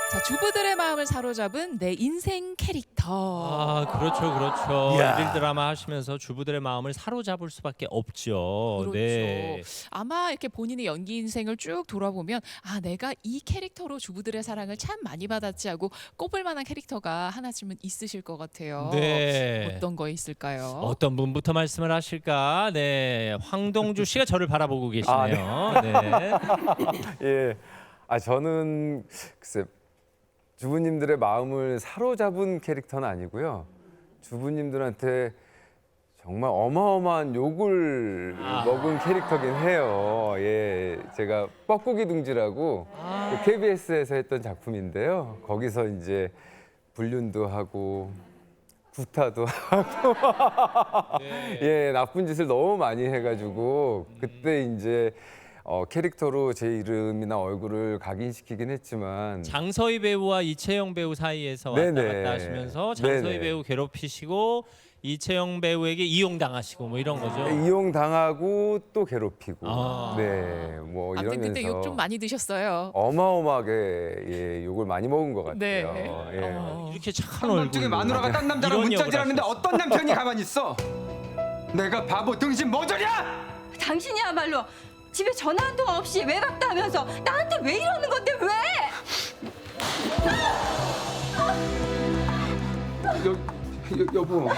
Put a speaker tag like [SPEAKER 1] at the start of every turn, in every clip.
[SPEAKER 1] 자, 주부들의 마음을 사로잡은 내 인생 캐릭터.
[SPEAKER 2] 아, 그렇죠, 그렇죠.
[SPEAKER 3] 이야.
[SPEAKER 2] 일일 드라마 하시면서 주부들의 마음을 사로잡을 수밖에 없죠.
[SPEAKER 1] 그렇죠.
[SPEAKER 2] 네.
[SPEAKER 1] 아마 이렇게 본인의 연기 인생을 쭉 돌아보면 아, 내가 이 캐릭터로 주부들의 사랑을 참 많이 받았지 하고 꼽을 만한 캐릭터가 하나쯤은 있으실 것 같아요.
[SPEAKER 2] 네.
[SPEAKER 1] 어떤 거 있을까요?
[SPEAKER 2] 어떤 분부터 말씀을 하실까? 네, 황동주 씨가 저를 바라보고 계시네요. 네.
[SPEAKER 4] 예. 저는 글쎄 주부님들의 마음을 사로잡은 캐릭터는 아니고요. 주부님들한테 정말 어마어마한 욕을 먹은 캐릭터긴 해요. 예. 제가 뻐꾸기 둥지라고 KBS에서 했던 작품인데요. 거기서 이제 불륜도 하고 구타도 하고 예, 나쁜 짓을 너무 많이 해가지고 그때 이제 캐릭터로 제 이름이나 얼굴을 각인시키긴 했지만
[SPEAKER 2] 장서희 배우와 이채영 배우 사이에서 왔다
[SPEAKER 4] 네네.
[SPEAKER 2] 갔다 하시면서 장서희
[SPEAKER 4] 네네.
[SPEAKER 2] 배우 괴롭히시고 이채영 배우에게 이용당하시고 뭐 이런 거죠.
[SPEAKER 4] 이용당하고 또 괴롭히고
[SPEAKER 2] 아.
[SPEAKER 4] 네, 뭐
[SPEAKER 1] 아무튼
[SPEAKER 4] 이러면서
[SPEAKER 1] 그때 욕 좀 많이 드셨어요.
[SPEAKER 4] 어마어마하게 예, 욕을 많이 먹은 것 같아요.
[SPEAKER 1] 네.
[SPEAKER 4] 예.
[SPEAKER 2] 이렇게 착한
[SPEAKER 5] 한
[SPEAKER 2] 얼굴.
[SPEAKER 5] 밤중에 마누라가 딴 남자랑
[SPEAKER 2] 이런
[SPEAKER 5] 문자질
[SPEAKER 2] 역을
[SPEAKER 5] 하는데
[SPEAKER 2] 하셨어.
[SPEAKER 5] 어떤 남편이 가만히 있어? 내가 바보 등신 뭐저냐?
[SPEAKER 6] 당신이야말로 집에 전화 한 통 없이 외박도 하면서 나한테 왜 이러는 건데 왜?
[SPEAKER 5] 여보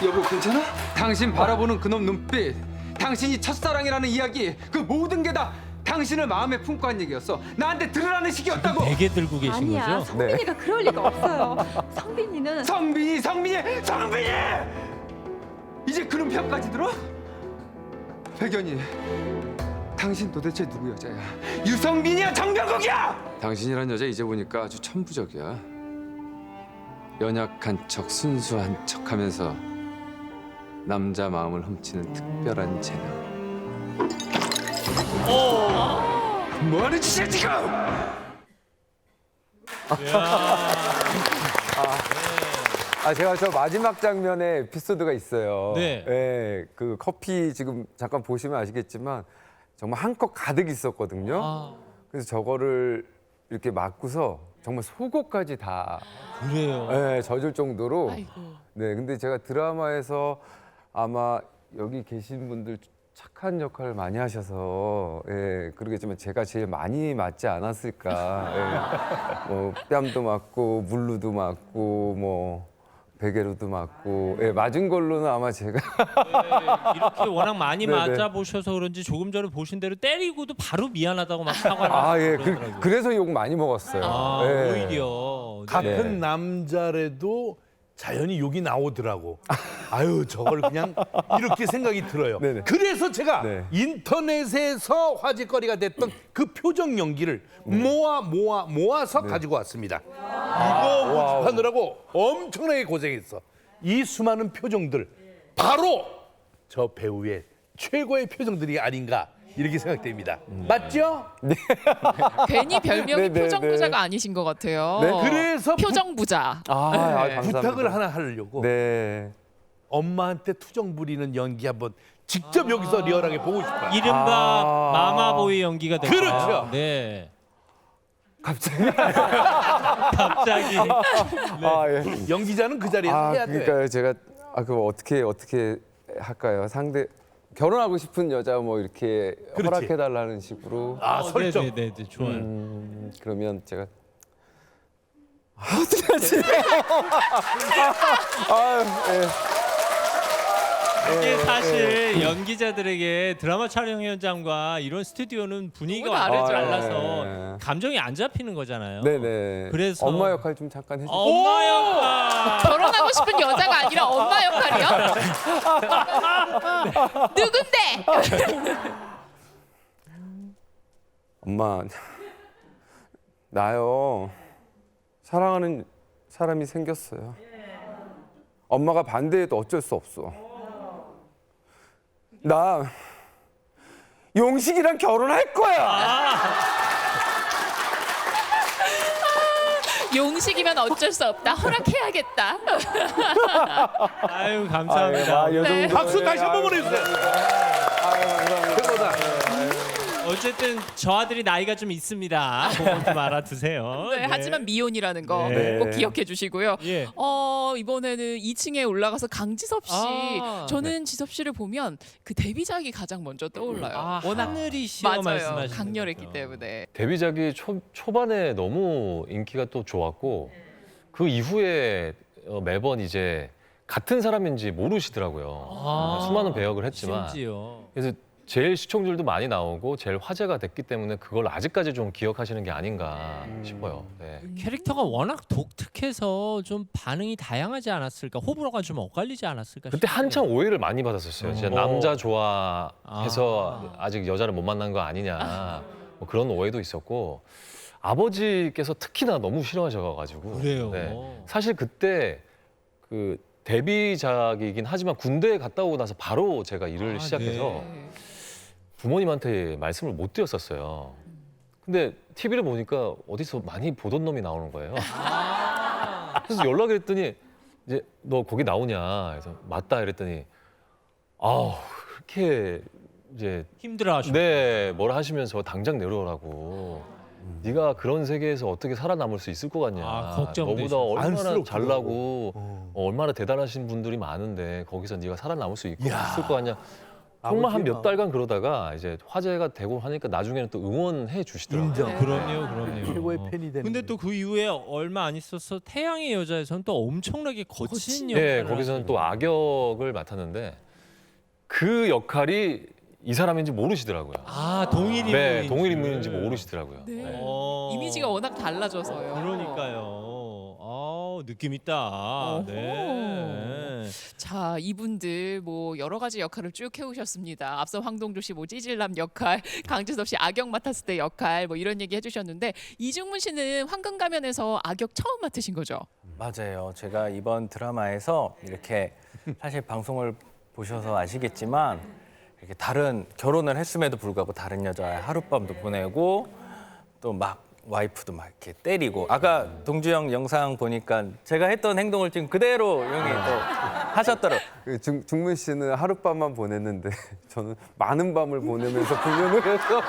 [SPEAKER 5] 여보 괜찮아? 당신 바라보는 그놈 눈빛, 당신이 첫사랑이라는 이야기, 그 모든 게 다 당신을 마음에 품고 한 얘기였어. 나한테 들으라는 식이었다고.
[SPEAKER 2] 베개 들고 계신
[SPEAKER 6] 아니야,
[SPEAKER 2] 거죠?
[SPEAKER 6] 성빈이가 그럴 리가 없어요. 성빈이는
[SPEAKER 5] 성빈이 이제 그런 편까지 들어? 백연이, 당신 도대체 누구 여자야? 유성빈이야, 정병국이야?
[SPEAKER 7] 당신이란 여자 이제 보니까 아주 천부적이야. 연약한 척, 순수한 척하면서 남자 마음을 훔치는 특별한 재능.
[SPEAKER 5] 뭐하는 짓이야 지금?
[SPEAKER 4] 제가 저 마지막 장면에 에피소드가 있어요.
[SPEAKER 2] 네.
[SPEAKER 4] 예, 그 커피 지금 잠깐 보시면 아시겠지만 정말 한 컵 가득 있었거든요.
[SPEAKER 2] 아,
[SPEAKER 4] 그래서 저거를 이렇게 맞고서 정말 속옷까지 다
[SPEAKER 2] 그래요.
[SPEAKER 4] 예, 젖을 정도로.
[SPEAKER 1] 아이고.
[SPEAKER 4] 네, 근데 제가 드라마에서 아마 여기 계신 분들 착한 역할을 많이 하셔서 예, 그러겠지만 제가 제일 많이 맞지 않았을까. 예, 뭐 뺨도 맞고 물루도 맞고 뭐 베개로도 맞고 예, 맞은 걸로는 아마 제가
[SPEAKER 2] 네, 이렇게 워낙 많이
[SPEAKER 4] 네네.
[SPEAKER 2] 맞아 보셔서 그런지 조금 전에 보신 대로 때리고도 바로 미안하다고 막 사과를
[SPEAKER 4] 예,
[SPEAKER 2] 그러더라고요.
[SPEAKER 4] 그래서 욕 많이 먹었어요. 예.
[SPEAKER 2] 오히려.
[SPEAKER 3] 같은
[SPEAKER 4] 네.
[SPEAKER 3] 남자라도 자연히 욕이 나오더라고. 아유, 저걸 그냥 이렇게 생각이 들어요.
[SPEAKER 4] 네네.
[SPEAKER 3] 그래서 제가
[SPEAKER 4] 네.
[SPEAKER 3] 인터넷에서 화제거리가 됐던 그 표정 연기를 모아서 가지고 왔습니다. 이거 모집하느라고 엄청나게 고생했어. 이 수많은 표정들 바로 저 배우의 최고의 표정들이 아닌가 이렇게 생각됩니다. 맞죠?
[SPEAKER 1] 괜히 별명이
[SPEAKER 4] 네,
[SPEAKER 1] 표정
[SPEAKER 4] 네,
[SPEAKER 1] 부자가 아니신 것 같아요.
[SPEAKER 4] 네,
[SPEAKER 3] 그래서
[SPEAKER 1] 표정 부자.
[SPEAKER 4] 감사합니다.
[SPEAKER 3] 부탁을 하나 하려고
[SPEAKER 4] 네.
[SPEAKER 3] 엄마한테 투정 부리는 연기 한번 직접 여기서 리얼하게 보고 싶어요.
[SPEAKER 2] 이른바 마마보이 연기가 됐어요.
[SPEAKER 3] 그렇죠.
[SPEAKER 2] 네.
[SPEAKER 4] 갑자기.
[SPEAKER 2] 갑자기.
[SPEAKER 4] 예.
[SPEAKER 3] 연기자는 그 자리에서 해야 돼.
[SPEAKER 4] 그러니까요. 제가 그거 어떻게 할까요? 상대 결혼하고 싶은 여자 뭐 이렇게
[SPEAKER 3] 그렇지.
[SPEAKER 4] 허락해 달라는 식으로.
[SPEAKER 3] 설정.
[SPEAKER 2] 네, 좋아요.
[SPEAKER 4] 그러면 제가 어떻게 하지?
[SPEAKER 2] 이게 사실 연기자들에게 드라마 촬영 현장과 이런 스튜디오는 분위기가
[SPEAKER 1] 너무
[SPEAKER 2] 완전
[SPEAKER 1] 다르죠.
[SPEAKER 2] 달라서 감정이 안 잡히는 거잖아요.
[SPEAKER 4] 네네.
[SPEAKER 2] 그래서
[SPEAKER 4] 엄마 역할 좀 잠깐 해주세요.
[SPEAKER 2] 엄마 역할.
[SPEAKER 1] 결혼하고 싶은 여자가 아니라 엄마 역할이요? 누군데?
[SPEAKER 4] 엄마, 나요. 사랑하는 사람이 생겼어요. 엄마가 반대해도 어쩔 수 없어. 나 용식이랑 결혼할 거야.
[SPEAKER 1] 용식이면 어쩔 수 없다. 허락해야겠다.
[SPEAKER 2] 아유, 감사합니다.
[SPEAKER 4] 요
[SPEAKER 1] 네.
[SPEAKER 4] 정도는-
[SPEAKER 3] 박수 다시 한번 보내주세요.
[SPEAKER 4] 감사합니다.
[SPEAKER 3] 최고다.
[SPEAKER 2] 어쨌든 저 아들이 나이가 좀 있습니다. 그거 좀 알아두세요.
[SPEAKER 1] 네, 하지만 미혼이라는 거
[SPEAKER 2] 네.
[SPEAKER 1] 꼭 기억해 주시고요.
[SPEAKER 2] 예.
[SPEAKER 1] 이번에는 2층에 올라가서 강지섭 씨.
[SPEAKER 2] 아,
[SPEAKER 1] 저는 지섭 씨를 보면 그 데뷔작이 가장 먼저 떠올라요.
[SPEAKER 2] 아,
[SPEAKER 1] 워낙
[SPEAKER 2] 하늘이 씨와
[SPEAKER 1] 맞아요.
[SPEAKER 2] 말씀하시는
[SPEAKER 1] 강렬했기
[SPEAKER 2] 거죠.
[SPEAKER 1] 때문에.
[SPEAKER 8] 데뷔작이 초반에 너무 인기가 또 좋았고 그 이후에 매번 이제 같은 사람인지 모르시더라고요.
[SPEAKER 2] 아,
[SPEAKER 8] 수많은 배역을 했지만
[SPEAKER 2] 심지어.
[SPEAKER 8] 그래서 제일 시청률도 많이 나오고 제일 화제가 됐기 때문에 그걸 아직까지 좀 기억하시는 게 아닌가 싶어요. 네.
[SPEAKER 2] 캐릭터가 워낙 독특해서 좀 반응이 다양하지 않았을까? 호불호가 좀 엇갈리지 않았을까?
[SPEAKER 8] 그때
[SPEAKER 2] 싶어요.
[SPEAKER 8] 한참 오해를 많이 받았었어요. 진짜 남자 좋아해서
[SPEAKER 2] 아.
[SPEAKER 8] 아직 여자를 못 만난 거 아니냐 뭐 그런 오해도 있었고 아버지께서 특히나 너무 싫어하셔가지고
[SPEAKER 2] 그래요.
[SPEAKER 8] 사실 그때 그 데뷔작이긴 하지만 군대에 갔다 오고 나서 바로 제가 일을
[SPEAKER 2] 아,
[SPEAKER 8] 시작해서
[SPEAKER 1] 네.
[SPEAKER 8] 부모님한테 말씀을 못 드렸었어요. 근데 TV를 보니까 어디서 많이 보던 놈이 나오는 거예요. 그래서 연락을 했더니 이제 너 거기 나오냐? 그래서 맞다 이랬더니 아우 그렇게 이제
[SPEAKER 2] 힘들어하시고.
[SPEAKER 8] 네 뭐라 하시면서 당장 내려오라고. 네가 그런 세계에서 어떻게 살아남을 수 있을 것 같냐?
[SPEAKER 2] 아, 걱정되시죠.
[SPEAKER 8] 너보다 얼마나
[SPEAKER 3] 안쓰럽더라고.
[SPEAKER 8] 잘나고 얼마나 대단하신 분들이 많은데 거기서 네가 살아남을 수 있을
[SPEAKER 3] 야.
[SPEAKER 8] 것 같냐? 정말 한 몇
[SPEAKER 3] 아버지야.
[SPEAKER 8] 달간 그러다가 이제 화제가 되고 하니까 나중에는 또 응원해 주시더라고요.
[SPEAKER 3] 인정.
[SPEAKER 2] 그럼요.
[SPEAKER 3] 최고의 팬이 되는.
[SPEAKER 2] 근데 또 그 이후에 얼마 안 있어서 태양의 여자에서는 또 엄청나게 거친 역할을
[SPEAKER 8] 네, 거기서는 또
[SPEAKER 2] 하시더라고요.
[SPEAKER 8] 악역을 맡았는데 그 역할이 이 사람인지 모르시더라고요.
[SPEAKER 2] 아, 동일 인물인지.
[SPEAKER 8] 네, 동일 인물인지 모르시더라고요.
[SPEAKER 1] 네.
[SPEAKER 8] 네.
[SPEAKER 1] 이미지가 워낙 달라져서요.
[SPEAKER 2] 그러니까요. 느낌 있다.
[SPEAKER 1] 어허.
[SPEAKER 2] 네.
[SPEAKER 1] 자, 이분들 뭐 여러 가지 역할을 쭉 해오셨습니다. 앞서 황동조 씨 뭐 찌질남 역할, 강지섭 씨 악역 맡았을 때 역할 뭐 이런 얘기 해주셨는데 이중문 씨는 황금가면에서 악역 처음 맡으신 거죠?
[SPEAKER 9] 맞아요. 제가 이번 드라마에서 이렇게 사실 방송을 보셔서 아시겠지만 이렇게 다른 결혼을 했음에도 불구하고 다른 여자의 하룻밤도 보내고 또 막 와이프도 막 이렇게 때리고 아까 동주 형 영상 보니까 제가 했던 행동을 지금 그대로 형이 또 하셨더라고요.
[SPEAKER 4] 그 중문 씨는 하룻밤만 보냈는데 저는 많은 밤을 보내면서 공연을 해서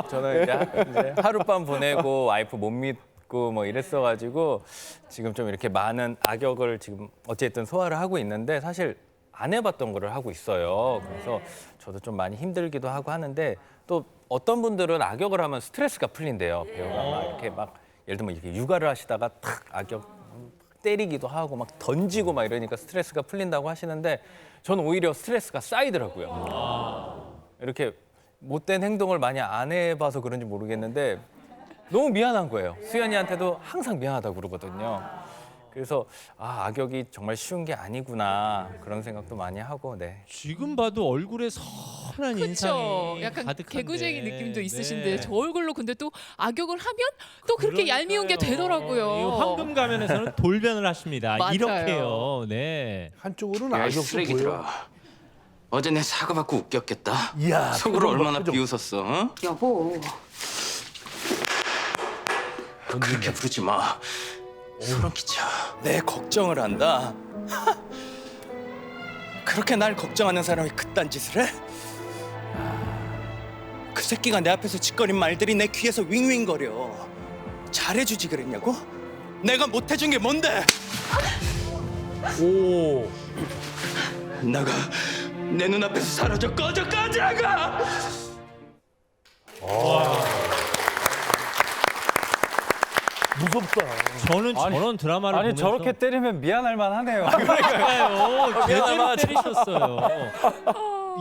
[SPEAKER 9] 저는 이제 하룻밤 보내고 와이프 못 믿고 뭐 이랬어가지고 지금 좀 이렇게 많은 악역을 지금 어쨌든 소화를 하고 있는데 사실 안 해봤던 거를 하고 있어요. 그래서 저도 좀 많이 힘들기도 하고 하는데 또 어떤 분들은 악역을 하면 스트레스가 풀린대요. 배우가 막 이렇게 막 예를 들면 이렇게 육아를 하시다가 탁 악역 때리기도 하고 막 던지고 막 이러니까 스트레스가 풀린다고 하시는데 저는 오히려 스트레스가 쌓이더라고요. 이렇게 못된 행동을 많이 안 해봐서 그런지 모르겠는데 너무 미안한 거예요. 수연이한테도 항상 미안하다고 그러거든요. 그래서 아, 악역이 정말 쉬운 게 아니구나 그런 생각도 많이 하고 네.
[SPEAKER 2] 지금 봐도 얼굴에 선한
[SPEAKER 1] 그렇죠.
[SPEAKER 2] 인상이
[SPEAKER 1] 약간
[SPEAKER 2] 가득한데.
[SPEAKER 1] 개구쟁이 느낌도 있으신데
[SPEAKER 2] 네.
[SPEAKER 1] 저 얼굴로 근데 또 악역을 하면 또 그렇게 얄미운 게 되더라고요.
[SPEAKER 2] 이 황금 가면에서는 돌변을 하십니다.
[SPEAKER 1] 맞아요.
[SPEAKER 2] 이렇게요. 네.
[SPEAKER 3] 한쪽으로는
[SPEAKER 7] 야, 이
[SPEAKER 3] 악역도
[SPEAKER 7] 쓰레기들아.
[SPEAKER 3] 보여.
[SPEAKER 7] 어제 내 사과 받고 웃겼겠다.
[SPEAKER 3] 이야,
[SPEAKER 7] 속으로
[SPEAKER 3] 표정 봐,
[SPEAKER 7] 얼마나
[SPEAKER 3] 표정.
[SPEAKER 7] 비웃었어. 어?
[SPEAKER 6] 여보,
[SPEAKER 7] 그렇게 부르지 마. 소름 끼쳐.
[SPEAKER 9] 내 걱정을 한다. 그렇게 날 걱정하는 사람이 그딴 짓을 해? 그 새끼가 내 앞에서 짓거린 말들이 내 귀에서 윙윙거려. 잘해주지 그랬냐고? 내가 못해준 게 뭔데?
[SPEAKER 3] 오.
[SPEAKER 9] 나가 내 눈앞에서 사라져 꺼져 나가!
[SPEAKER 3] 무섭다.
[SPEAKER 2] 저는 저런 드라마를
[SPEAKER 10] 아니
[SPEAKER 2] 보면서
[SPEAKER 10] 저렇게 때리면 미안할 만하네요.
[SPEAKER 2] 그러니까요. 제대로 때리셨어요.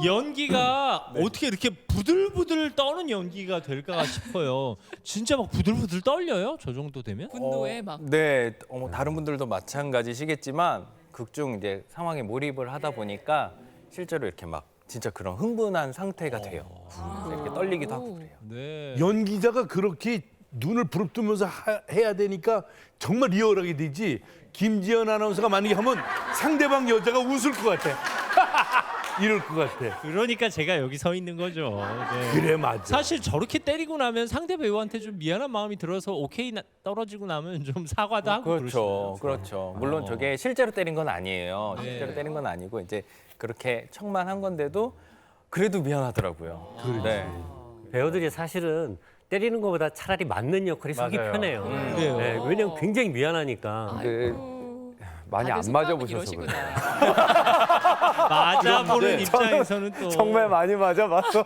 [SPEAKER 2] 연기가 어떻게 이렇게 부들부들 떠는 연기가 될까 싶어요. 진짜 막 부들부들 떨려요? 저 정도 되면?
[SPEAKER 1] 분노에 막
[SPEAKER 9] 네, 다른 분들도 마찬가지시겠지만 극중 이제 상황에 몰입을 하다 보니까 실제로 이렇게 막 진짜 그런 흥분한 상태가 돼요. 그래서 이렇게 떨리기도 하고 그래요.
[SPEAKER 2] 네.
[SPEAKER 3] 연기자가 그렇게 눈을 부릅뜨면서 해야 되니까 정말 리얼하게 되지. 김지연 아나운서가 만약에 하면 상대방 여자가 웃을 것 같아. 이럴 것 같아.
[SPEAKER 2] 그러니까 제가 여기 서 있는 거죠. 네.
[SPEAKER 3] 그래 맞아.
[SPEAKER 2] 사실 저렇게 때리고 나면 상대 배우한테 좀 미안한 마음이 들어서 오케이 떨어지고 나면 좀 사과도 하고
[SPEAKER 9] 그렇죠,
[SPEAKER 2] 그러시더라고요.
[SPEAKER 9] 그렇죠. 물론 저게 실제로 때린 건 아니에요.
[SPEAKER 2] 네.
[SPEAKER 9] 실제로 때린 건 아니고 이제 그렇게 척만 한 건데도 그래도 미안하더라고요. 네.
[SPEAKER 11] 배우들이 사실은 때리는 것보다 차라리 맞는 역할이 속이
[SPEAKER 10] 맞아요.
[SPEAKER 11] 편해요.
[SPEAKER 2] 그래요.
[SPEAKER 11] 네, 왜냐면 굉장히 미안하니까.
[SPEAKER 4] 근데 많이
[SPEAKER 1] 다들
[SPEAKER 4] 안
[SPEAKER 1] 속마음은
[SPEAKER 4] 맞아보셔서 그래요.
[SPEAKER 1] 이러시구나.
[SPEAKER 2] 맞아보는 입장에서는 또
[SPEAKER 4] 정말 많이 맞아봤어.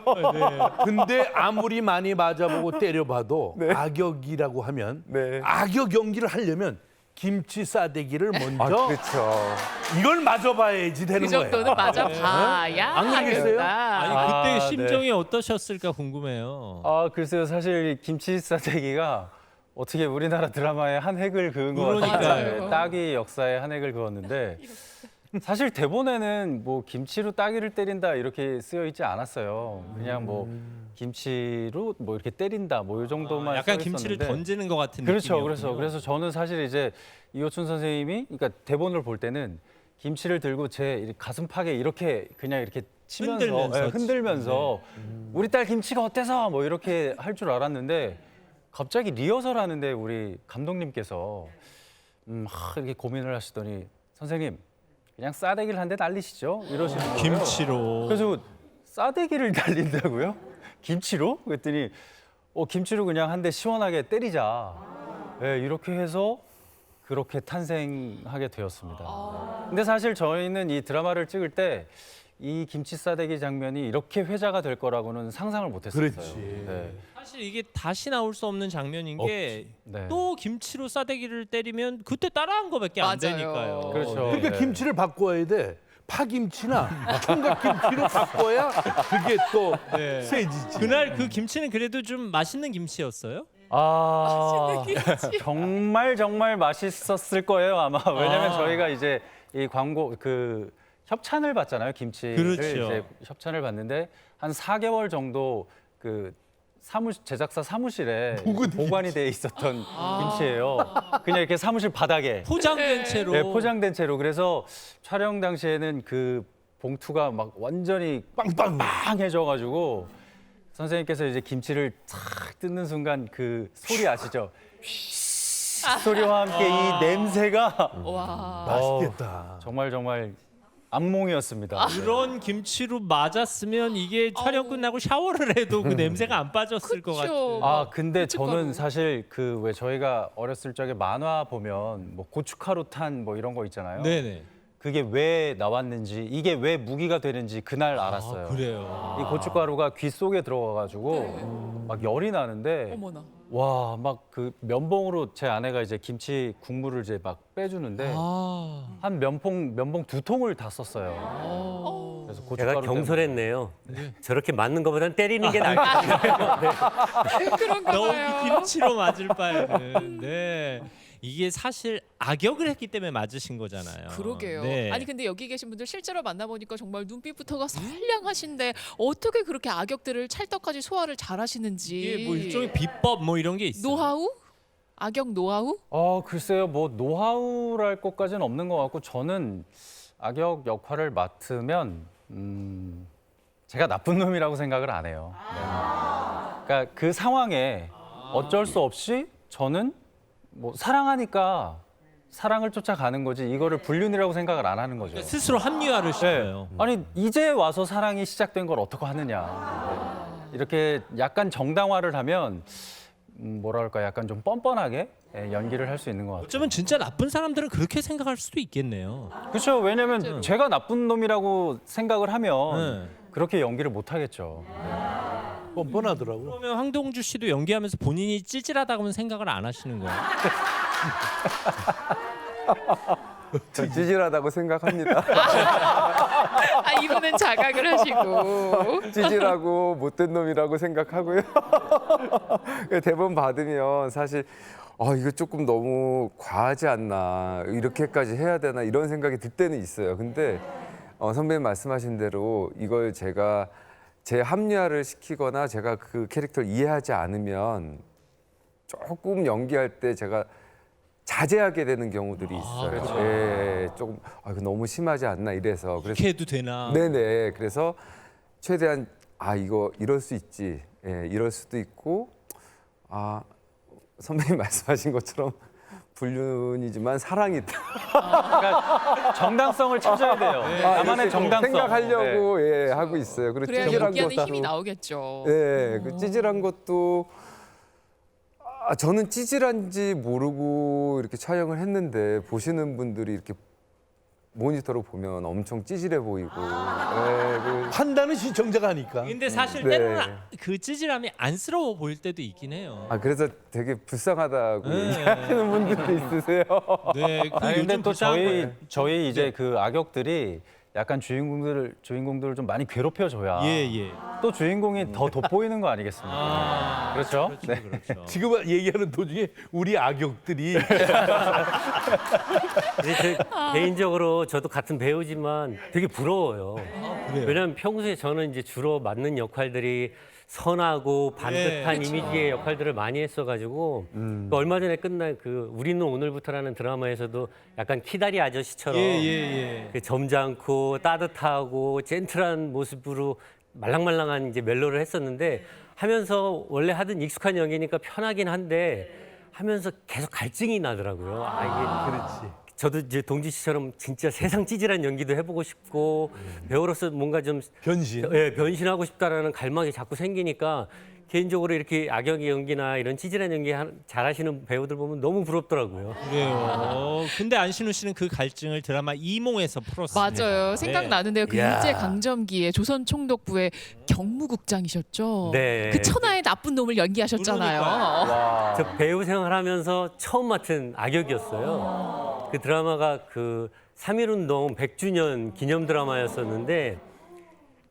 [SPEAKER 3] 근데 아무리 많이 맞아보고 때려봐도 악역이라고 하면
[SPEAKER 4] 네.
[SPEAKER 3] 악역 연기를 하려면 김치 싸대기를
[SPEAKER 4] 아,
[SPEAKER 3] 먼저
[SPEAKER 4] 그렇죠.
[SPEAKER 3] 이걸 맞아봐야지 되는
[SPEAKER 1] 그 정도는
[SPEAKER 3] 거예요.
[SPEAKER 1] 맞아봐야
[SPEAKER 3] 안 그러겠어요?
[SPEAKER 1] 하겠다.
[SPEAKER 2] 아니 그때
[SPEAKER 10] 아,
[SPEAKER 2] 심정이 어떠셨을까 궁금해요.
[SPEAKER 10] 아 글쎄요 사실 김치 싸대기가 어떻게 우리나라 드라마의 한 획을 그은 것 같아요.
[SPEAKER 2] 그러니까요.
[SPEAKER 10] 네, 따귀 역사의 한 획을 그었는데 사실 대본에는 뭐 김치로 따귀를 때린다 이렇게 쓰여 있지 않았어요. 그냥 뭐 김치로 뭐 이렇게 때린다 뭐 이 정도만
[SPEAKER 2] 약간
[SPEAKER 10] 써
[SPEAKER 2] 김치를
[SPEAKER 10] 있었는데.
[SPEAKER 2] 던지는 것 같은
[SPEAKER 10] 그렇죠.
[SPEAKER 2] 느낌이었군요.
[SPEAKER 10] 그래서 저는 사실 이제 이호춘 선생님이 그러니까 대본을 볼 때는 김치를 들고 제 가슴팍에 이렇게 그냥 이렇게 치면서
[SPEAKER 2] 흔들면서
[SPEAKER 10] 예, 흔들면서 우리 딸 김치가 어때서 뭐 이렇게 할 줄 알았는데 갑자기 리허설 하는데 우리 감독님께서 이렇게 고민을 하시더니 선생님 그냥 싸대기를 한 대 날리시죠 이러시는 거예요.
[SPEAKER 2] 김치로.
[SPEAKER 10] 그래서 싸대기를 날린다고요? 김치로? 그랬더니 김치로 그냥 한 대 시원하게 때리자. 네, 이렇게 해서 그렇게 탄생하게 되었습니다. 근데 사실 저희는 이 드라마를 찍을 때 이 김치 싸대기 장면이 이렇게 회자가 될 거라고는 상상을 못했어요.
[SPEAKER 3] 그렇지.
[SPEAKER 10] 네.
[SPEAKER 2] 사실 이게 다시 나올 수 없는 장면인 게
[SPEAKER 10] 네.
[SPEAKER 2] 또 김치로 싸대기를 때리면 그때 따라한 거밖에 안
[SPEAKER 1] 맞아요.
[SPEAKER 2] 되니까요.
[SPEAKER 10] 그렇죠.
[SPEAKER 3] 그러니까
[SPEAKER 10] 네.
[SPEAKER 3] 김치를 바꿔야 돼. 파김치나 총각김치로 바꿔야 그게 또
[SPEAKER 2] 네.
[SPEAKER 3] 세지지.
[SPEAKER 2] 그날 그 김치는 그래도 좀 맛있는 김치였어요?
[SPEAKER 10] 아 정말 맛있었을 거예요 아마. 왜냐면 저희가 이제 이 광고 그 협찬을 받잖아요 김치를.
[SPEAKER 2] 그렇죠.
[SPEAKER 10] 이제 협찬을 받는데 한 4개월 정도 그 제작사 사무실에 보관이 돼 있었던 김치예요. 그냥 이렇게 사무실 바닥에
[SPEAKER 2] 포장된 채로.
[SPEAKER 10] 네, 포장된 채로. 그래서 촬영 당시에는 그 봉투가 막 완전히 빵빵해져가지고 선생님께서 이제 김치를 탁 뜯는 순간 그 소리 아시죠? 소리와 함께 이 냄새가
[SPEAKER 1] 와.
[SPEAKER 3] 맛있겠다.
[SPEAKER 10] 정말 악몽이었습니다.
[SPEAKER 2] 그런 김치로 맞았으면 이게 촬영 끝나고 샤워를 해도 그 냄새가 안 빠졌을 것 같아요.
[SPEAKER 10] 아 근데 저는
[SPEAKER 1] 고춧가루.
[SPEAKER 10] 사실 그 왜 저희가 어렸을 적에 만화 보면 뭐 고춧가루 탄 뭐 이런 거 있잖아요.
[SPEAKER 2] 네네.
[SPEAKER 10] 그게 왜 나왔는지 이게 왜 무기가 되는지 그날 알았어요.
[SPEAKER 2] 그래요.
[SPEAKER 10] 이 고춧가루가 귀 속에 들어가가지고 막 열이 나는데
[SPEAKER 1] 어머나.
[SPEAKER 10] 와 막 그 면봉으로 제 아내가 이제 김치 국물을 이제 막 빼주는데 한 면봉 2통을 다 썼어요. 그래서
[SPEAKER 11] 제가
[SPEAKER 10] 고춧가루 때문에.
[SPEAKER 11] 경솔했네요. 저렇게 맞는 것보다는 때리는 게 나을 것 같아요.
[SPEAKER 1] 그런가
[SPEAKER 2] 너무
[SPEAKER 1] 봐요.
[SPEAKER 2] 김치로 맞을 바에는. 네. 이게 사실 악역을 했기 때문에 맞으신 거잖아요.
[SPEAKER 1] 그러게요.
[SPEAKER 2] 네.
[SPEAKER 1] 아니 근데 여기 계신 분들 실제로 만나보니까 정말 눈빛부터가 선량하신데 어떻게 그렇게 악역들을 찰떡까지 소화를 잘하시는지.
[SPEAKER 2] 이게 뭐 일종의 비법 뭐 이런 게 있어요.
[SPEAKER 1] 노하우? 악역 노하우?
[SPEAKER 10] 글쎄요, 뭐 노하우랄 것까지는 없는 것 같고 저는 악역 역할을 맡으면 제가 나쁜 놈이라고 생각을 안 해요. 네. 그러니까 그 상황에 어쩔 수 없이 저는 뭐 사랑하니까 사랑을 쫓아가는 거지 이거를 불륜이라고 생각을 안 하는 거죠.
[SPEAKER 2] 스스로 합리화를 시켜요.
[SPEAKER 10] 아니 이제 와서 사랑이 시작된 걸 어떻게 하느냐. 이렇게 약간 정당화를 하면 뭐랄까 약간 좀 뻔뻔하게 연기를 할 수 있는 것 같아요.
[SPEAKER 2] 어쩌면 진짜 나쁜 사람들은 그렇게 생각할 수도 있겠네요.
[SPEAKER 10] 그렇죠. 왜냐면 제가 나쁜 놈이라고 생각을 하면
[SPEAKER 2] 네.
[SPEAKER 10] 그렇게 연기를 못 하겠죠.
[SPEAKER 3] 뻔뻔하더라고.
[SPEAKER 2] 그러면 황동주 씨도 연기하면서 본인이 찌질하다고는 생각을 안 하시는 거예요?
[SPEAKER 4] 전 찌질하다고 생각합니다.
[SPEAKER 1] 아 이분은 자각을 하시고.
[SPEAKER 4] 찌질하고 못된 놈이라고 생각하고요. 대본 받으면 사실 이거 조금 너무 과하지 않나 이렇게까지 해야 되나 이런 생각이 들 때는 있어요. 근데 선배님 말씀하신 대로 이걸 제가 제 합리화를 시키거나 제가 그 캐릭터를 이해하지 않으면 조금 연기할 때 제가 자제하게 되는 경우들이 있어요.
[SPEAKER 2] 그렇죠.
[SPEAKER 4] 예, 조금 이거 너무 심하지 않나 이래서
[SPEAKER 2] 이렇게 해도 되나?
[SPEAKER 4] 네네. 그래서 최대한 이거 이럴 수 있지. 예, 이럴 수도 있고 선배님 말씀하신 것처럼 불륜이지만 사랑이 있다.
[SPEAKER 10] 그러니까 정당성을 찾아야 돼요. 나만의
[SPEAKER 4] 이렇게
[SPEAKER 10] 정당성.
[SPEAKER 4] 생각하려고 예, 하고 있어요. 그리고
[SPEAKER 1] 그래야
[SPEAKER 4] 찌질한
[SPEAKER 1] 연기하는
[SPEAKER 4] 것도
[SPEAKER 1] 힘이 나오겠죠.
[SPEAKER 4] 예, 그 찌질한 것도 저는 찌질한지 모르고 이렇게 촬영을 했는데 보시는 분들이 이렇게 모니터로 보면 엄청 찌질해 보이고 예,
[SPEAKER 3] 판단은 시청자가 하니까.
[SPEAKER 2] 근데 사실
[SPEAKER 4] 네.
[SPEAKER 2] 때로는 그 찌질함이 안쓰러워 보일 때도 있긴 해요.
[SPEAKER 4] 그래서 되게 불쌍하다고
[SPEAKER 2] 네.
[SPEAKER 4] 얘기하시는 분들이 있으세요.
[SPEAKER 2] 네, 그
[SPEAKER 10] 아니, 근데
[SPEAKER 2] 요즘
[SPEAKER 10] 또
[SPEAKER 2] 불쌍한 거예요.
[SPEAKER 10] 저희 이제 그 악역들이 약간 주인공들을 좀 많이 괴롭혀줘야
[SPEAKER 2] 예.
[SPEAKER 10] 또 주인공이 더 돋보이는 거 아니겠습니까? 그렇죠? 네.
[SPEAKER 2] 그렇죠.
[SPEAKER 3] 지금 얘기하는 도중에 우리 악역들이
[SPEAKER 11] 근데 개인적으로 저도 같은 배우지만 되게 부러워요. 왜냐하면 평소에 저는 이제 주로 맡는 역할들이 선하고 반듯한 이미지의 역할들을 많이 했어가지고 그 얼마 전에 끝난 그 우리는 오늘부터라는 드라마에서도 약간 키다리 아저씨처럼 그 점잖고 따뜻하고 젠틀한 모습으로 말랑말랑한 이제 멜로를 했었는데 하면서 원래 하던 익숙한 연기니까 편하긴 한데 하면서 계속 갈증이 나더라고요. 이게
[SPEAKER 3] 그렇지.
[SPEAKER 11] 저도 이제 동지 씨처럼 진짜 세상 찌질한 연기도 해보고 싶고 배우로서 뭔가 좀
[SPEAKER 3] 변신.
[SPEAKER 11] 변신하고 싶다라는 갈망이 자꾸 생기니까 개인적으로 이렇게 악역 연기나 이런 찌질한 연기 잘하시는 배우들 보면 너무 부럽더라고요.
[SPEAKER 2] 그래요. 근데 안신우 씨는 그 갈증을 드라마 이몽에서 풀었습니다.
[SPEAKER 1] 맞아요. 생각나는데요. 그
[SPEAKER 3] 야.
[SPEAKER 1] 일제 강점기에 조선 총독부의 경무국장이셨죠.
[SPEAKER 11] 네.
[SPEAKER 1] 그 천하의 나쁜 놈을 연기하셨잖아요.
[SPEAKER 11] 저 배우 생활하면서 처음 맡은 악역이었어요. 그 드라마가 그 3.1운동 100주년 기념 드라마였었는데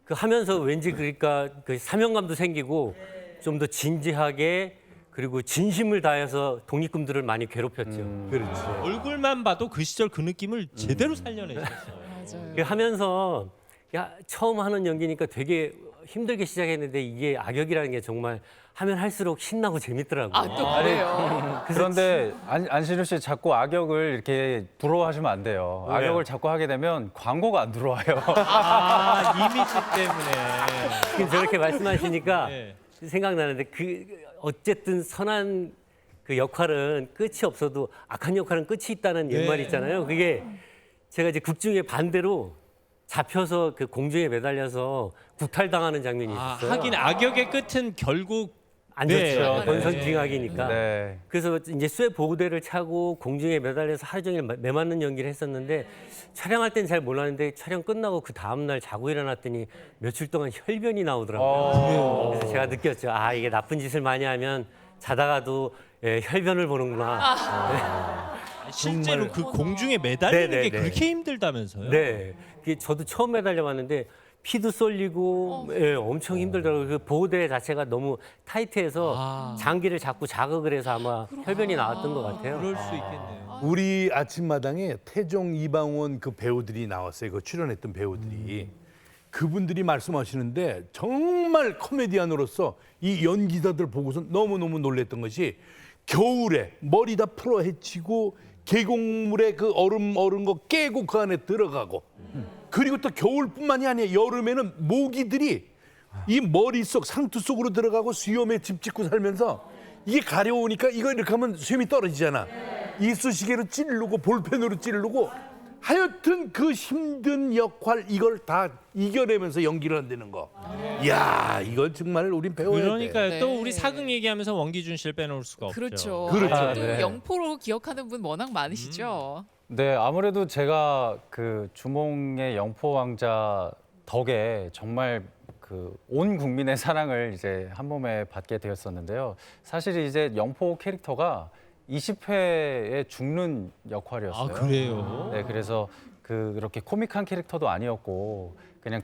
[SPEAKER 11] 그 하면서 왠지 그러니까 그 사명감도 생기고 좀 더 진지하게 그리고 진심을 다해서 독립군들을 많이 괴롭혔죠.
[SPEAKER 3] 그렇지.
[SPEAKER 2] 얼굴만 봐도 그 시절 그 느낌을 제대로 살려내셨어요.
[SPEAKER 1] 맞아요.
[SPEAKER 11] 그 하면서 처음 하는 연기니까 되게 힘들게 시작했는데 이게 악역이라는 게 정말 하면 할수록 신나고 재밌더라고요.
[SPEAKER 1] 또 그래요.
[SPEAKER 10] 그런데 안신우 씨 자꾸 악역을 이렇게 부러워하시면 안 돼요.
[SPEAKER 2] 왜요?
[SPEAKER 10] 악역을 자꾸 하게 되면 광고가 안 들어와요.
[SPEAKER 2] 이미지 때문에.
[SPEAKER 11] 저렇게 말씀하시니까
[SPEAKER 2] 네.
[SPEAKER 11] 생각나는데 그 어쨌든 선한 그 역할은 끝이 없어도 악한 역할은 끝이 있다는
[SPEAKER 2] 네.
[SPEAKER 11] 옛말이 있잖아요. 그게 제가 이제 극 중에 반대로 잡혀서 그 공중에 매달려서 구탈당하는 장면이 있었어요.
[SPEAKER 2] 하긴 악역의 끝은 결국
[SPEAKER 11] 안
[SPEAKER 2] 네.
[SPEAKER 11] 좋죠.
[SPEAKER 2] 네.
[SPEAKER 11] 권선징악이니까.
[SPEAKER 10] 네.
[SPEAKER 11] 그래서 이제 쇠 보호대를 차고 공중에 매달려서 하루 종일 매맞는 연기를 했었는데 촬영할 땐 잘 몰랐는데 촬영 끝나고 그 다음 날 자고 일어났더니 며칠 동안 혈변이 나오더라고요. 그래서 제가 느꼈죠. 이게 나쁜 짓을 많이 하면 자다가도 혈변을 보는구나.
[SPEAKER 2] 실제로 그 공중에 매달리는
[SPEAKER 11] 네,
[SPEAKER 2] 게
[SPEAKER 11] 네,
[SPEAKER 2] 그렇게 힘들다면서요?
[SPEAKER 11] 네. 그게 저도 처음 매달려봤는데 피도 쏠리고 엄청 힘들더라고요. 그 보호대 자체가 너무 타이트해서 장기를 자꾸 자극을 해서 아마 혈변이 나왔던 것 같아요.
[SPEAKER 2] 그럴 수 있겠네요.
[SPEAKER 3] 우리 아침마당에 태종 이방원 그 배우들이 나왔어요. 그 출연했던 배우들이. 그분들이 말씀하시는데 정말 코미디언으로서 이 연기자들 보고서 너무너무 놀랬던 것이 겨울에 머리 다 풀어 헤치고 계곡물에 그 얼음 거 깨고 그 안에 들어가고 그리고 또 겨울뿐만이 아니라 여름에는 모기들이 이 머릿속 상투 속으로 들어가고 수염에 집 짓고 살면서 이게 가려우니까 이거 이렇게 하면 수염이 떨어지잖아. 이쑤시개로 찌르고 볼펜으로 찌르고 하여튼 그 힘든 역할 이걸 다 이겨내면서 연기를 한다는 거. 이야 이거 정말 우린 배워야 돼.
[SPEAKER 2] 그러니까요.
[SPEAKER 1] 네.
[SPEAKER 2] 또 우리 사극 얘기하면서 원기준 씨를 빼놓을 수가 없죠.
[SPEAKER 1] 그렇죠.
[SPEAKER 3] 그렇죠.
[SPEAKER 1] 아직도
[SPEAKER 10] 네.
[SPEAKER 1] 영포로 기억하는 분 워낙 많으시죠.
[SPEAKER 10] 네, 아무래도 제가 그 주몽의 영포 왕자 덕에 정말 그 온 국민의 사랑을 이제 한 몸에 받게 되었었는데요. 사실 이제 영포 캐릭터가 20회에 죽는 역할이었어요.
[SPEAKER 2] 그래요?
[SPEAKER 10] 네, 그래서 그렇게 코믹한 캐릭터도 아니었고 그냥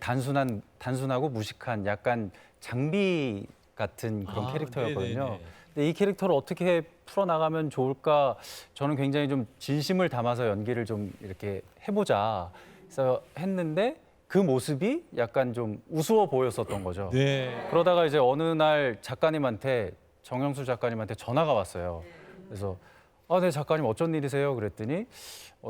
[SPEAKER 10] 단순하고 무식한 약간 장비 같은 그런 캐릭터였거든요.
[SPEAKER 2] 네네네.
[SPEAKER 10] 근데 이 캐릭터를 어떻게 풀어나가면 좋을까 저는 굉장히 좀 진심을 담아서 연기를 좀 이렇게 해보자 해서 했는데 그 모습이 약간 좀 우스워 보였었던 거죠.
[SPEAKER 2] 네.
[SPEAKER 10] 그러다가 이제 어느 날 작가님한테 정영수 작가님한테 전화가 왔어요. 그래서 네 작가님 어쩐 일이세요? 그랬더니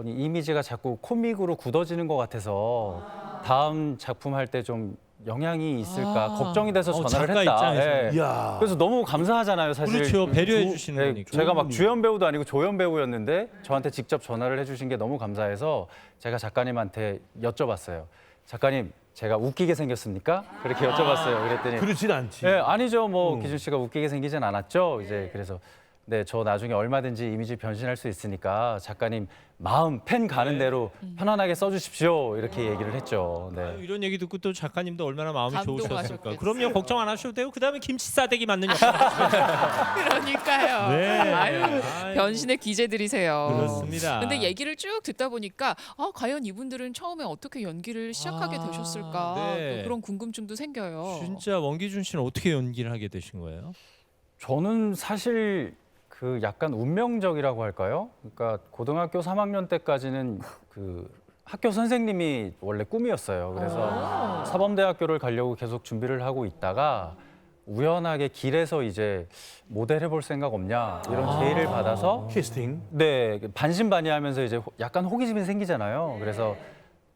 [SPEAKER 10] 이미지가 자꾸 코믹으로 굳어지는 것 같아서 다음 작품 할 때 좀 영향이 있을까 걱정이 돼서 전화를
[SPEAKER 2] 작가
[SPEAKER 10] 했다.
[SPEAKER 2] 입장에서는.
[SPEAKER 3] 이야.
[SPEAKER 10] 그래서 너무 감사하잖아요, 사실.
[SPEAKER 2] 그렇죠. 배려해
[SPEAKER 10] 조-
[SPEAKER 2] 주시는 거니까.
[SPEAKER 10] 제가 막 주연 배우도 아니고 조연 배우였는데 저한테 직접 전화를 해주신 게 너무 감사해서 제가 작가님한테 여쭤봤어요. 작가님, 제가 웃기게 생겼습니까? 그렇게 여쭤봤어요. 그랬더니
[SPEAKER 3] 그렇진 않지.
[SPEAKER 10] 네, 아니죠. 뭐 기준 씨가 웃기게 생기진 않았죠. 이제 그래서 네, 저 나중에 얼마든지 이미지 변신할 수 있으니까 작가님 마음 펜 가는 대로 편안하게 써주십시오. 이렇게 얘기를 했죠. 네.
[SPEAKER 2] 이런 얘기 듣고 또 작가님도 얼마나 마음이 좋으셨을까.
[SPEAKER 1] 감동하셨겠어요.
[SPEAKER 2] 그럼요, 걱정 안 하셔도 되고 그다음에 김치 싸대기 맞는 역할 하시면
[SPEAKER 1] 그러니까요.
[SPEAKER 2] 네.
[SPEAKER 1] 아유,
[SPEAKER 2] 아이고.
[SPEAKER 1] 변신의 기재들이세요.
[SPEAKER 2] 그렇습니다.
[SPEAKER 1] 근데 얘기를 쭉 듣다 보니까 과연 이분들은 처음에 어떻게 연기를 시작하게 되셨을까
[SPEAKER 2] 네.
[SPEAKER 1] 또 그런 궁금증도 생겨요.
[SPEAKER 2] 진짜 원기준 씨는 어떻게 연기를 하게 되신 거예요?
[SPEAKER 10] 저는 사실 그 약간 운명적이라고 할까요? 그러니까 고등학교 3학년 때까지는 그 학교 선생님이 원래 꿈이었어요. 그래서 사범대학교를 가려고 계속 준비를 하고 있다가 우연하게 길에서 이제 모델 해볼 생각 없냐 이런 제의를 받아서
[SPEAKER 3] 캐스팅.
[SPEAKER 10] 네, 반신반의하면서 이제 약간 호기심이 생기잖아요. 그래서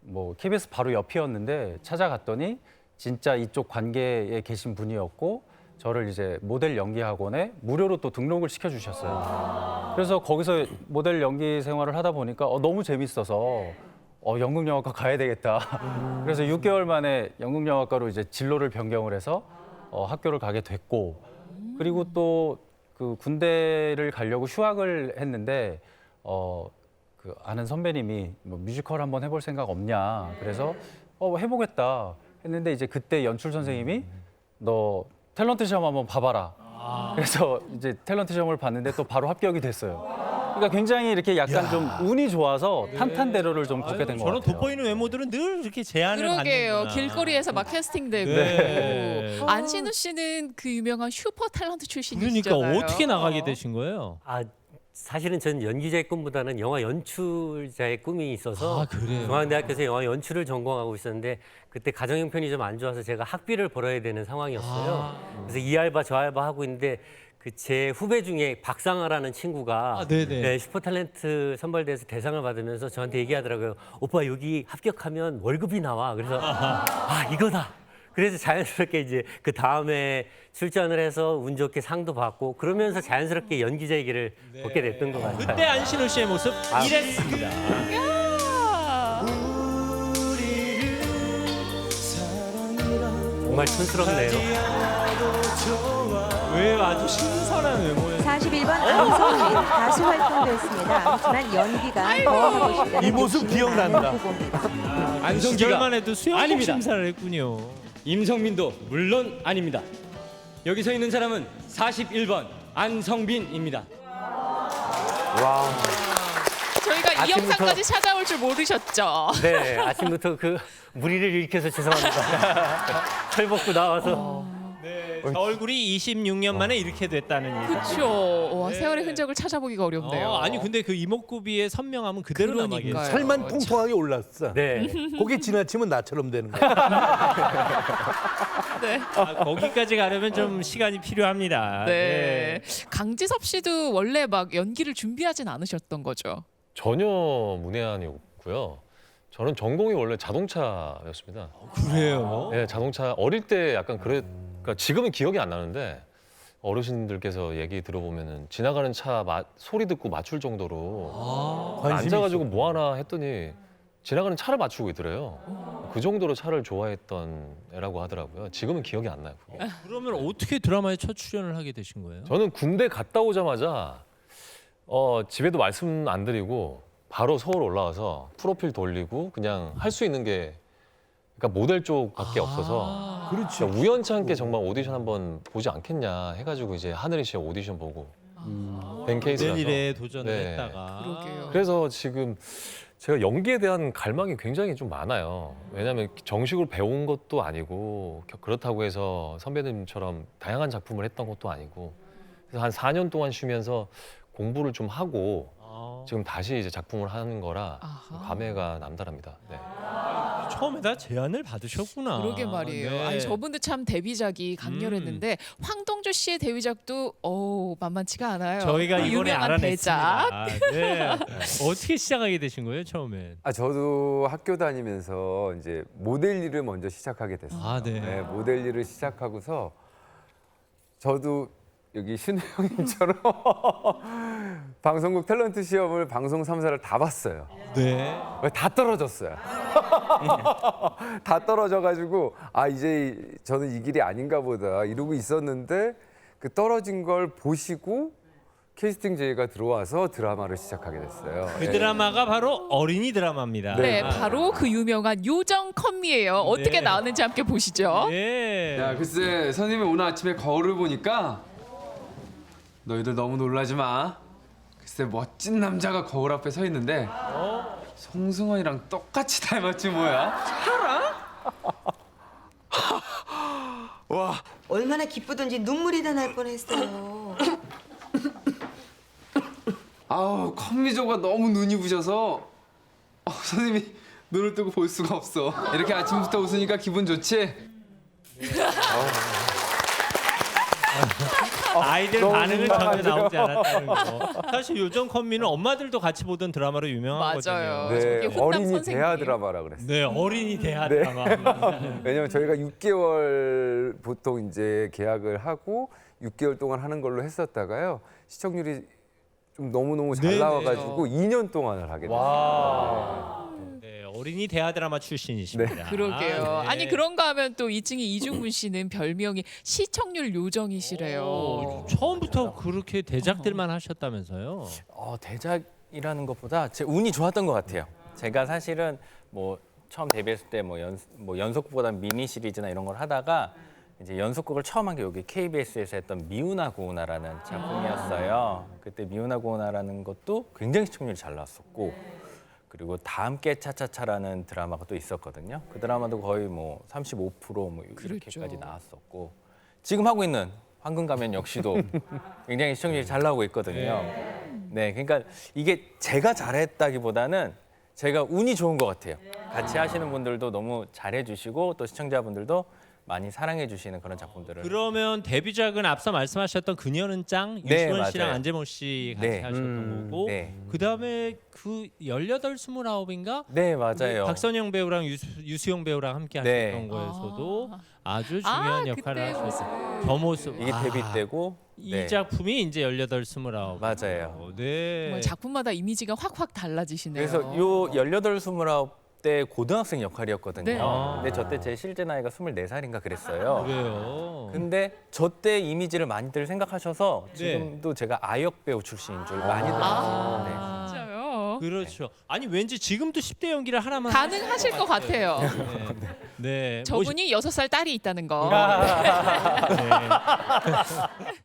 [SPEAKER 10] 뭐 KBS 바로 옆이었는데 찾아갔더니 진짜 이쪽 관계에 계신 분이었고 저를 이제 모델 연기 학원에 무료로 또 등록을 시켜주셨어요. 그래서 거기서 모델 연기 생활을 하다 보니까 너무 재밌어서 연극영화과 가야 되겠다. 그래서 6개월 만에 연극영화과로 이제 진로를 변경을 해서 학교를 가게 됐고 그리고 또 그 군대를 가려고 휴학을 했는데 그 아는 선배님이 뭐 뮤지컬 한번 해볼 생각 없냐. 그래서 해보겠다 했는데 이제 그때 연출 선생님이 너 탤런트 시험 한번 봐봐라. 그래서 이제 탤런트 시험을 봤는데 또 바로 합격이 됐어요. 그러니까 굉장히 이렇게 약간 좀 운이 좋아서 탄탄대로를 좀 걷게 된 것
[SPEAKER 2] 저런
[SPEAKER 10] 같아요.
[SPEAKER 2] 돋보이는 외모들은 늘 이렇게 제안을
[SPEAKER 1] 그러게요.
[SPEAKER 2] 받는구나.
[SPEAKER 1] 길거리에서 막 캐스팅되고.
[SPEAKER 2] 네.
[SPEAKER 1] 안신우 씨는 그 유명한 슈퍼 탤런트 출신이시잖아요.
[SPEAKER 2] 그러니까 어떻게 나가게 되신 거예요?
[SPEAKER 11] 사실은 전 연기자의 꿈보다는 영화 연출자의 꿈이 있어서
[SPEAKER 2] 그래요?
[SPEAKER 11] 중앙대학교에서 영화 연출을 전공하고 있었는데 그때 가정 형편이 좀 안 좋아서 제가 학비를 벌어야 되는 상황이었어요. 그래서 이 알바 저 알바 하고 있는데 그 제 후배 중에 박상아라는 친구가
[SPEAKER 2] 네네.
[SPEAKER 11] 네, 슈퍼 탤런트 선발대에서 대상을 받으면서 저한테 얘기하더라고요. 오빠 여기 합격하면 월급이 나와. 그래서 이거다. 그래서 자연스럽게 이제 그 다음에 출전을 해서 운 좋게 상도 받고 그러면서 자연스럽게 연기자의 길을 걷게 됐던 것 같아요.
[SPEAKER 2] 그때 안신호 씨의 모습 이랬습니다.
[SPEAKER 11] 정말 촌스럽네요.
[SPEAKER 2] 왜 아주 신선한 외모예요.
[SPEAKER 12] 41번 안성민 가수 활동도 했습니다. 하지만 연기가 더 하고 싶다는
[SPEAKER 3] 이 모습
[SPEAKER 12] 욕심이
[SPEAKER 3] 기억난다.
[SPEAKER 12] 많은 후보입니다.
[SPEAKER 2] 안성기가 시절만 해도 수영복 심사를 했군요.
[SPEAKER 13] 임성민도 물론 아닙니다. 여기 서 있는 사람은 41번 안성빈입니다.
[SPEAKER 4] 와.
[SPEAKER 1] 저희가 이 영상까지 찾아올 줄 모르셨죠?
[SPEAKER 11] 네, 아침부터 그 무리를 일으켜서 죄송합니다. 털 벗고 나와서.
[SPEAKER 2] 네, 저 얼굴이 26년 만에 이렇게 됐다는 얘기.
[SPEAKER 1] 그렇죠. 와,
[SPEAKER 2] 네.
[SPEAKER 1] 세월의 흔적을 찾아보기가 어렵네요.
[SPEAKER 2] 아니 근데 그 이목구비의 선명함은 그대로 남아
[SPEAKER 1] 그러니까요.
[SPEAKER 2] 계세요.
[SPEAKER 3] 살만 통통하게 올랐어.
[SPEAKER 11] 네.
[SPEAKER 3] 고개 지나치면 나처럼 되는 거야.
[SPEAKER 1] 네.
[SPEAKER 2] 거기까지 가려면 좀 시간이 필요합니다.
[SPEAKER 1] 네. 강지섭 씨도 원래 막 연기를 준비하진 않으셨던 거죠?
[SPEAKER 8] 전혀 문외한이었고요. 저는 전공이 원래 자동차였습니다.
[SPEAKER 2] 그래요?
[SPEAKER 8] 네, 자동차 어릴 때 약간 그러니까 지금은 기억이 안 나는데 어르신들께서 얘기 들어보면은 지나가는 차 소리 듣고 맞출 정도로
[SPEAKER 3] 관심이
[SPEAKER 8] 앉아가지고 뭐 하나 했더니 지나가는 차를 맞추고 있더래요. 그 정도로 차를 좋아했던 애라고 하더라고요. 지금은 기억이 안 나요. 그게.
[SPEAKER 2] 그러면 어떻게 드라마에 첫 출연을 하게 되신 거예요?
[SPEAKER 8] 저는 군대 갔다 오자마자 집에도 말씀 안 드리고 바로 서울 올라와서 프로필 돌리고 그냥 할 수 있는 게 그러니까 모델 쪽밖에 없어서
[SPEAKER 3] 그렇죠.
[SPEAKER 8] 그러니까 우연찮게 정말 오디션 한번 보지 않겠냐 해가지고 이제 하늘이 씨 오디션 보고 된 케이스라서
[SPEAKER 2] 모델일에 도전을
[SPEAKER 8] 네.
[SPEAKER 2] 했다가.
[SPEAKER 1] 그러게요.
[SPEAKER 8] 그래서 지금 제가 연기에 대한 갈망이 굉장히 좀 많아요. 왜냐하면 정식으로 배운 것도 아니고 그렇다고 해서 선배님처럼 다양한 작품을 했던 것도 아니고 그래서 한 4년 동안 쉬면서 공부를 좀 하고 지금 다시 이제 작품을 하는 거라
[SPEAKER 1] 아하.
[SPEAKER 8] 감회가 남다릅니다. 네.
[SPEAKER 2] 처음에 다 제안을 받으셨구나.
[SPEAKER 1] 그러게 말이에요.
[SPEAKER 2] 네.
[SPEAKER 1] 아니 저분도 참 데뷔작이 강렬했는데 황동조 씨의 데뷔작도 만만치가 않아요.
[SPEAKER 2] 저희가
[SPEAKER 1] 그
[SPEAKER 2] 이번에
[SPEAKER 1] 유명한 대작.
[SPEAKER 2] 알아냈습니다. 네. 어떻게 시작하게 되신 거예요, 처음엔?
[SPEAKER 4] 저도 학교 다니면서 이제 모델 일을 먼저 시작하게 됐어요.
[SPEAKER 2] 아, 네.
[SPEAKER 4] 모델 일을 시작하고서 저도 여기 신우 형님처럼 방송국 탤런트 시험을 방송 3사를 다 봤어요.
[SPEAKER 2] 네.
[SPEAKER 4] 다 떨어졌어요. 다 떨어져가지고 이제 저는 이 길이 아닌가 보다 이러고 있었는데 그 떨어진 걸 보시고 캐스팅 제의가 들어와서 드라마를 시작하게 됐어요.
[SPEAKER 2] 그 드라마가 바로 어린이 드라마입니다.
[SPEAKER 1] 네, 바로 그 유명한 요정 컴미예요. 어떻게
[SPEAKER 2] 네.
[SPEAKER 1] 나왔는지 함께 보시죠.
[SPEAKER 2] 네.
[SPEAKER 5] 야, 글쎄 선생님이 오늘 아침에 거울을 보니까 너희들 너무 놀라지 마. 글쎄 멋진 남자가 거울 앞에 서 있는데 송승헌이랑 똑같이 닮았지 뭐야? 와,
[SPEAKER 14] 얼마나 기쁘던지 눈물이 다 날 뻔했어요.
[SPEAKER 5] 아우 컴미조가 너무 눈이 부셔서 선생님이 눈을 뜨고 볼 수가 없어. 이렇게 아침부터 웃으니까 기분 좋지?
[SPEAKER 2] 아이들
[SPEAKER 4] 너무
[SPEAKER 2] 반응은 전혀
[SPEAKER 4] 민망하죠.
[SPEAKER 2] 나오지 않았다는 거. 사실 요정 컴미는 엄마들도 같이 보던 드라마로 유명하거든요.
[SPEAKER 1] 맞아요.
[SPEAKER 4] 네,
[SPEAKER 1] 저게 훈남
[SPEAKER 4] 어린이
[SPEAKER 1] 선생님.
[SPEAKER 4] 대하 드라마라 그랬어요.
[SPEAKER 2] 네, 어린이 대하
[SPEAKER 4] 네.
[SPEAKER 2] 드라마.
[SPEAKER 4] 왜냐면 저희가 6개월 보통 이제 계약을 하고 6개월 동안 하는 걸로 했었다가요. 시청률이 좀 너무너무 잘
[SPEAKER 2] 네네.
[SPEAKER 4] 나와가지고 2년 동안을 하게 됐어요.
[SPEAKER 2] 네, 어린이 대하 드라마 출신이십니다.
[SPEAKER 1] 그러게요.
[SPEAKER 2] 네.
[SPEAKER 1] 아니 그런가 하면 또 이층이 이중문 씨는 별명이 시청률 요정이시래요.
[SPEAKER 2] 처음부터 그렇게 대작들만 하셨다면서요?
[SPEAKER 9] 대작이라는 것보다 제 운이 좋았던 것 같아요. 제가 사실은 뭐 처음 데뷔했을 때 뭐 연속곡보다는 미니 시리즈나 이런 걸 하다가 이제 연속곡을 처음 한 게 여기 KBS에서 했던 미우나 고우나라는 작품이었어요. 그때 미우나 고우나라는 것도 굉장히 시청률이 잘 나왔었고, 그리고 다 함께 차차차라는 드라마가 또 있었거든요. 그 드라마도 거의 뭐 35% 이렇게까지 나왔었고, 지금 하고 있는 황금가면 역시도 굉장히 시청률이 잘 나오고 있거든요. 네, 그러니까 이게 제가 잘했다기보다는 제가 운이 좋은 것 같아요. 같이 하시는 분들도 너무 잘해주시고 또 시청자분들도 많이 사랑해 주시는 그런 작품들을.
[SPEAKER 2] 그러면 데뷔작은 앞서 말씀하셨던 그녀는 짱,
[SPEAKER 9] 네,
[SPEAKER 2] 유시원 씨랑
[SPEAKER 9] 맞아요.
[SPEAKER 2] 안재모 씨 같이
[SPEAKER 9] 네.
[SPEAKER 2] 하셨던 거고,
[SPEAKER 9] 네.
[SPEAKER 2] 그다음에 그 18, 29인가?
[SPEAKER 9] 네, 맞아요.
[SPEAKER 2] 박선영 배우랑 유수용 배우랑 함께
[SPEAKER 9] 네.
[SPEAKER 2] 하셨던 거에서도 아주 중요한 역할을
[SPEAKER 1] 그때
[SPEAKER 2] 하셨어요. 벼모습.
[SPEAKER 9] 이게 데뷔 때고
[SPEAKER 2] 이
[SPEAKER 9] 네.
[SPEAKER 2] 작품이 이제 18, 29.
[SPEAKER 9] 맞아요.
[SPEAKER 2] 네.
[SPEAKER 1] 정말 작품마다 이미지가 확확 달라지시네요.
[SPEAKER 9] 그래서 요 18, 29 때 고등학생 역할이었거든요.
[SPEAKER 1] 네.
[SPEAKER 9] 근데 저 때 제 실제 나이가 24살인가 그랬어요.
[SPEAKER 2] 그래요.
[SPEAKER 9] 근데 저 때 이미지를 많이들 생각하셔서
[SPEAKER 2] 네.
[SPEAKER 9] 지금도 제가 아역 배우 출신인 줄 많이들 아세요. 네.
[SPEAKER 1] 진짜요?
[SPEAKER 2] 그렇죠. 아니 왠지 지금도 10대 연기를 하나만
[SPEAKER 1] 가능하실 것 같아요.
[SPEAKER 2] 네.
[SPEAKER 1] 저분이 6살 딸이 있다는 거.
[SPEAKER 2] 네.